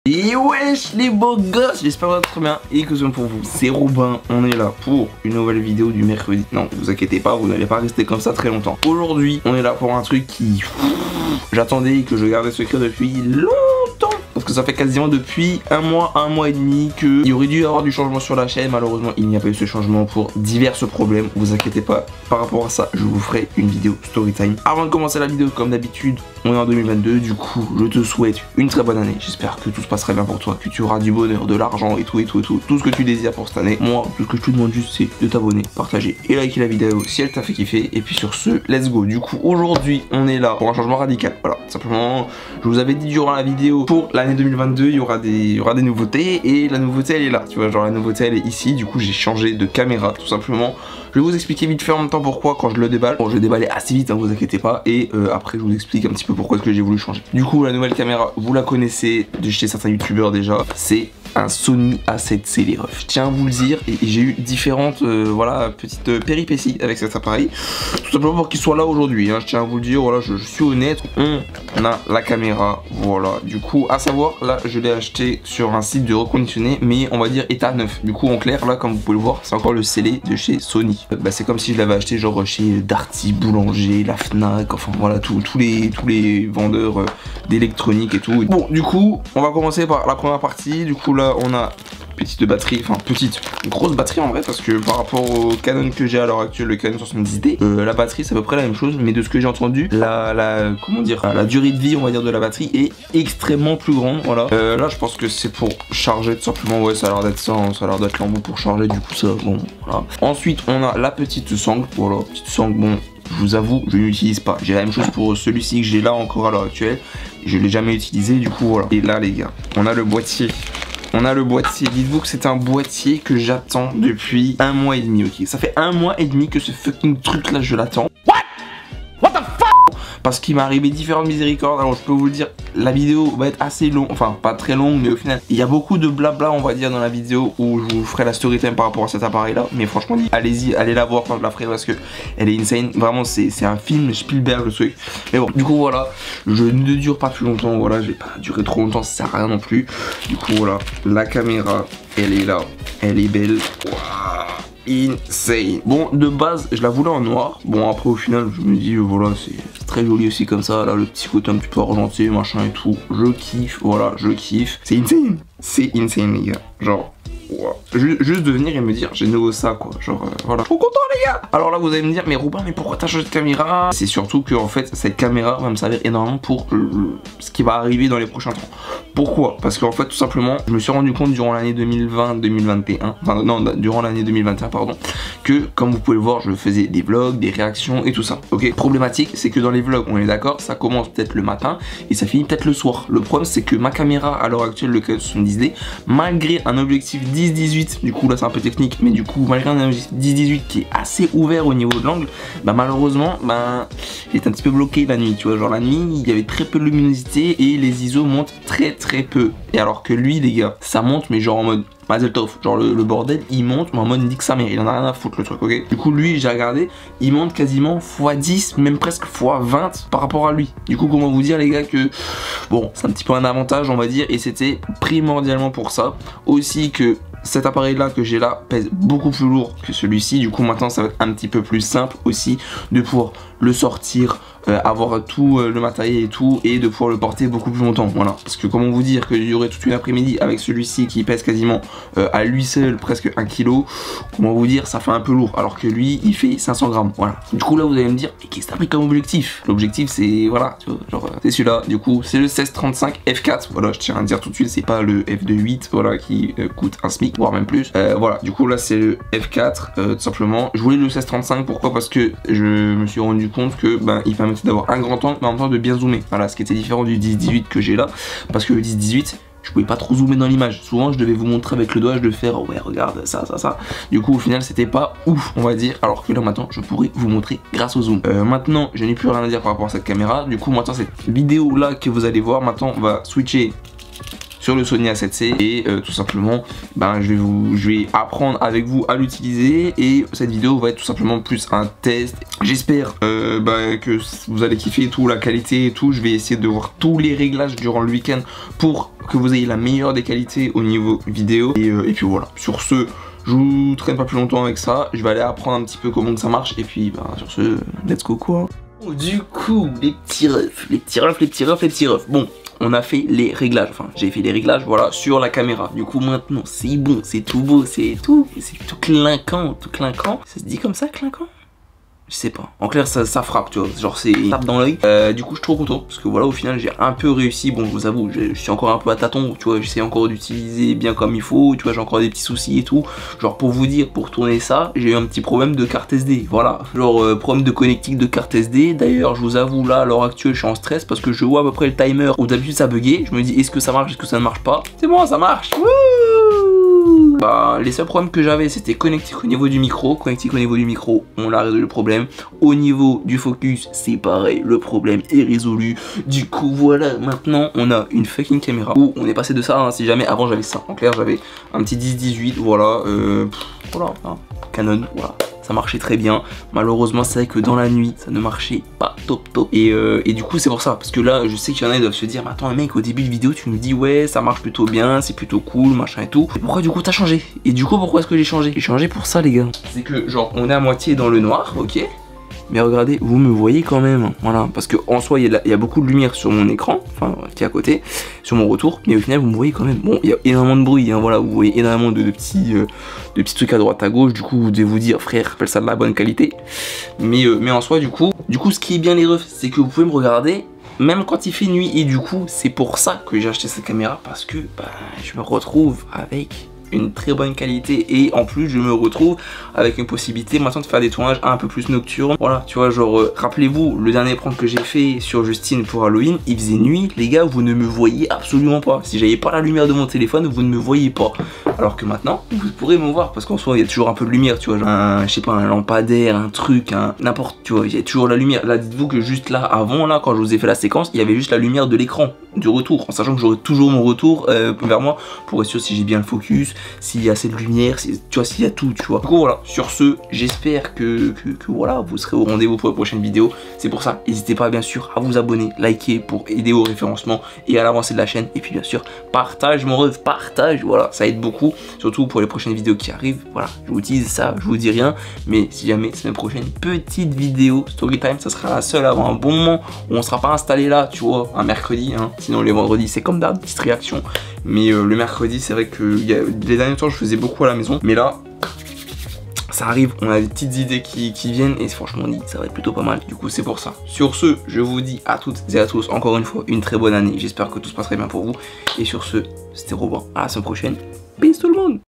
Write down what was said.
Et wesh les beaux gosses, j'espère que vous allez très bien et que c'est bon pour vous. C'est Robin, on est là pour une nouvelle vidéo du mercredi. Non, vous inquiétez pas, vous n'allez pas rester comme ça très longtemps. Aujourd'hui, on est là pour un truc qui... j'attendais et que je gardais secret depuis longtemps. Parce que ça fait quasiment depuis un mois et demi qu'il y aurait dû y avoir du changement sur la chaîne. Malheureusement, il n'y a pas eu ce changement pour divers problèmes. Vous inquiétez pas, par rapport à ça, je vous ferai une vidéo story time. Avant de commencer la vidéo, comme d'habitude, on est en 2022. Du coup, je te souhaite une très bonne année. J'espère que tout se passera bien pour toi, que tu auras du bonheur, de l'argent et tout. Tout ce que tu désires pour cette année. Moi, tout ce que je te demande juste, c'est de t'abonner, partager et liker la vidéo si elle t'a fait kiffer. Et puis sur ce, let's go. Du coup, aujourd'hui, on est là pour un changement radical. Voilà, simplement, je vous avais dit durant la vidéo, pour l'année 2022, il y aura des nouveautés. Et la nouveauté, elle est là. Tu vois, genre la nouveauté, elle est ici. Du coup, j'ai changé de caméra, tout simplement. Je vais vous expliquer vite fait en même temps pourquoi quand je le déballe. Bon, je vais déballer assez vite, hein, vous inquiétez pas. Et après, je vous explique un petit peu pourquoi est-ce que j'ai voulu changer. Du coup, la nouvelle caméra, vous la connaissez de chez certains youtubeurs déjà. C'est un Sony A7C les refs. Je tiens à vous le dire, et j'ai eu différentes voilà, petites péripéties avec cet appareil. Tout simplement pour qu'il soit là aujourd'hui, hein. Je tiens à vous le dire, voilà, je suis honnête. On a la caméra, voilà. Du coup, à savoir, là, je l'ai acheté sur un site de reconditionné, mais on va dire état neuf. Du coup, en clair, là, comme vous pouvez le voir, c'est encore le scellé de chez Sony. Bah, c'est comme si je l'avais acheté genre chez Darty, Boulanger, la Fnac, enfin voilà, tous les vendeurs d'électronique et tout. Bon, du coup, on va commencer par la première partie. Du coup, là, on a petite batterie, enfin petite, grosse batterie en vrai, parce que par rapport au Canon que j'ai à l'heure actuelle, le Canon 70D, la batterie c'est à peu près la même chose, mais de ce que j'ai entendu, comment dire, la durée de vie on va dire de la batterie est extrêmement plus grande. Voilà, là je pense que c'est pour charger tout simplement, ouais, ça a l'air d'être ça, hein, ça a l'air d'être l'embout pour charger, du coup ça, bon, voilà. Ensuite on a la petite sangle, voilà, petite sangle, bon, je vous avoue, je n'utilise pas. J'ai la même chose pour celui-ci que j'ai là encore à l'heure actuelle. Je l'ai jamais utilisé, du coup voilà. Et là les gars, on a le boîtier. On a le boîtier, dites-vous que c'est un boîtier que j'attends depuis un mois et demi, ok. Ça fait un mois et demi que ce fucking truc là je l'attends. What the fuck? Parce qu'il m'est arrivé différentes miséricordes. Alors je peux vous le dire, la vidéo va être assez longue, enfin pas très longue, mais au final il y a beaucoup de blabla on va dire dans la vidéo où je vous ferai la story time par rapport à cet appareil là. Mais franchement allez-y, allez la voir quand je la ferai parce que elle est insane. Vraiment c'est un film Spielberg le truc. Mais bon, du coup voilà, je ne dure pas plus longtemps, voilà, je vais pas durer trop longtemps, ça sert à rien non plus. Du coup voilà, la caméra elle est là, elle est belle. Waouh, insane. Bon, de base je la voulais en noir. Bon après au final je me dis voilà, c'est très joli aussi comme ça. Là le petit côté un petit peu argenté machin et tout, je kiffe, voilà, je kiffe. C'est insane, c'est insane les gars. Genre wow. Juste de venir et me dire j'ai nouveau ça quoi, genre voilà, trop content les gars. Alors là vous allez me dire mais Robin, mais pourquoi t'as changé de caméra? C'est surtout que en fait cette caméra va me servir énormément pour ce qui va arriver dans les prochains temps. Pourquoi? Parce qu'en fait tout simplement je me suis rendu compte durant l'année 2020-2021, enfin non, durant l'année 2021 pardon, que comme vous pouvez le voir je faisais des vlogs, des réactions et tout ça, ok. Problématique c'est que dans les vlogs on est d'accord, ça commence peut-être le matin et ça finit peut-être le soir. Le problème c'est que ma caméra à l'heure actuelle, le Canon 70D, malgré un objectif 10-18, du coup là c'est un peu technique, mais du coup malgré un objectif 10-18 qui est assez ouvert au niveau de l'angle, bah malheureusement il est un petit peu bloqué la nuit, tu vois, genre la nuit il y avait très peu de luminosité et les ISO montent très peu. Et alors que lui les gars, ça monte mais genre en mode Mazel Tov, genre le bordel il monte mais en mode nique sa mère, il en a rien à foutre le truc, ok. Du coup lui j'ai regardé, il monte quasiment x10, même presque x20 par rapport à lui. Du coup comment vous dire les gars que bon c'est un petit peu un avantage on va dire, et c'était primordialement pour ça. Aussi que cet appareil là que j'ai là pèse beaucoup plus lourd que celui-ci, du coup maintenant ça va être un petit peu plus simple aussi de pouvoir le sortir, avoir tout le matériel et tout, et de pouvoir le porter beaucoup plus longtemps, voilà. Parce que comment vous dire qu'il y aurait toute une après-midi avec celui-ci qui pèse quasiment à lui seul presque 1 kg, comment vous dire, ça fait un peu lourd, alors que lui il fait 500 grammes, voilà. Du coup là vous allez me dire, mais qu'est-ce que t'as pris comme objectif? L'objectif c'est, voilà, tu vois, genre c'est celui-là, du coup c'est le 1635 f4, voilà, je tiens à dire tout de suite, c'est pas le f2.8, voilà, qui coûte un SMIC, voire même plus, voilà, du coup là c'est le f4, tout simplement. Je voulais le 1635, pourquoi? Parce que je me suis rendu compte que il permettait d'avoir un grand angle mais en même temps de bien zoomer, voilà, ce qui était différent du 10-18 que j'ai là, parce que le 10-18 je pouvais pas trop zoomer dans l'image, souvent je devais vous montrer avec le doigt, je devais faire ouais regarde ça, du coup au final c'était pas ouf on va dire, alors que là maintenant je pourrais vous montrer grâce au zoom. Maintenant je n'ai plus rien à dire par rapport à cette caméra, du coup maintenant cette vidéo là que vous allez voir maintenant on va switcher sur le Sony A7C et tout simplement ben, je vais apprendre avec vous à l'utiliser et cette vidéo va être tout simplement plus un test. J'espère que vous allez kiffer et tout, la qualité et tout. Je vais essayer de voir tous les réglages durant le week-end pour que vous ayez la meilleure des qualités au niveau vidéo et puis voilà, sur ce je vous traîne pas plus longtemps avec ça, je vais aller apprendre un petit peu comment que ça marche et puis bah, sur ce, let's go quoi. Du coup, les petits refs. Bon, on a fait les réglages, enfin j'ai fait les réglages voilà sur la caméra. Du coup maintenant c'est bon, c'est tout beau, c'est tout clinquant, Ça se dit comme ça, clinquant? Je sais pas, en clair ça frappe tu vois, genre c'est tape dans l'œil. Du coup je suis trop content parce que voilà au final j'ai un peu réussi. Bon je vous avoue je suis encore un peu à tâtons, tu vois, j'essaie encore d'utiliser bien comme il faut, tu vois, j'ai encore des petits soucis et tout. Genre pour vous dire, pour tourner ça j'ai eu un petit problème de carte SD, voilà, genre problème de connectique de carte SD. D'ailleurs je vous avoue là à l'heure actuelle je suis en stress parce que je vois à peu près le timer où d'habitude ça buguait. Je me dis est-ce que ça marche, est-ce que ça ne marche pas? C'est bon, ça marche. Wouh. Bah les seuls problèmes que j'avais c'était connectique au niveau du micro. On a résolu le problème. Au niveau du focus c'est pareil, le problème est résolu. Du coup voilà, maintenant on a une fucking caméra où on est passé de ça, hein, si jamais avant j'avais ça. En clair j'avais un petit 10-18, voilà, voilà hein, Canon, voilà. Ça marchait très bien, malheureusement c'est vrai que dans la nuit ça ne marchait pas top et du coup c'est pour ça, parce que là je sais qu'il y en a qui doivent se dire mais attends mec au début de vidéo tu nous dis ouais ça marche plutôt bien, c'est plutôt cool machin et tout, et pourquoi du coup t'as changé? Et du coup pourquoi est-ce que j'ai changé? J'ai changé pour ça les gars, c'est que genre on est à moitié dans le noir, ok, mais regardez, vous me voyez quand même, voilà, parce que en soi il y a beaucoup de lumière sur mon écran, enfin qui est à côté, sur mon retour, mais au final vous me voyez quand même. Bon, il y a énormément de bruit, hein, voilà, vous voyez énormément de petits trucs à droite à gauche, du coup vous devez vous dire frère, appelle ça de la bonne qualité, mais en soi du coup ce qui est bien les refs, c'est que vous pouvez me regarder même quand il fait nuit, et du coup c'est pour ça que j'ai acheté cette caméra, parce que bah, je me retrouve avec une très bonne qualité et en plus je me retrouve avec une possibilité maintenant de faire des tournages un peu plus nocturnes. Voilà, tu vois, genre rappelez-vous le dernier prank que j'ai fait sur Justine pour Halloween, il faisait nuit les gars, vous ne me voyez absolument pas. Si j'avais pas la lumière de mon téléphone vous ne me voyez pas, alors que maintenant vous pourrez me voir parce qu'en soi il y a toujours un peu de lumière, tu vois, genre je sais pas, un lampadaire, un truc, n'importe, tu vois, il y a toujours la lumière. Là dites-vous que juste là avant, là quand je vous ai fait la séquence, il y avait juste la lumière de l'écran du retour, en sachant que j'aurai toujours mon retour vers moi pour être sûr si j'ai bien le focus, s'il y a assez de lumière, tu vois, s'il y a tout, tu vois. Du coup voilà, sur ce, j'espère que voilà, vous serez au rendez-vous pour la prochaine vidéo. C'est pour ça, n'hésitez pas bien sûr à vous abonner, liker pour aider au référencement et à l'avancée de la chaîne. Et puis bien sûr, partage mon rêve, partage, voilà, ça aide beaucoup, surtout pour les prochaines vidéos qui arrivent. Voilà, je vous dis ça, je vous dis rien, mais si jamais semaine prochaine, petite vidéo story time, ça sera la seule avant un bon moment où on sera pas installé là, tu vois, un mercredi, hein. Sinon les vendredis c'est comme d'hab, petite réaction. Mais le mercredi c'est vrai que les derniers temps je faisais beaucoup à la maison, mais là ça arrive, on a des petites idées qui viennent et franchement ça va être plutôt pas mal. Du coup c'est pour ça. Sur ce, je vous dis à toutes et à tous encore une fois une très bonne année. J'espère que tout se passerait bien pour vous. Et sur ce, c'était Robin. À la semaine prochaine. Peace tout le monde.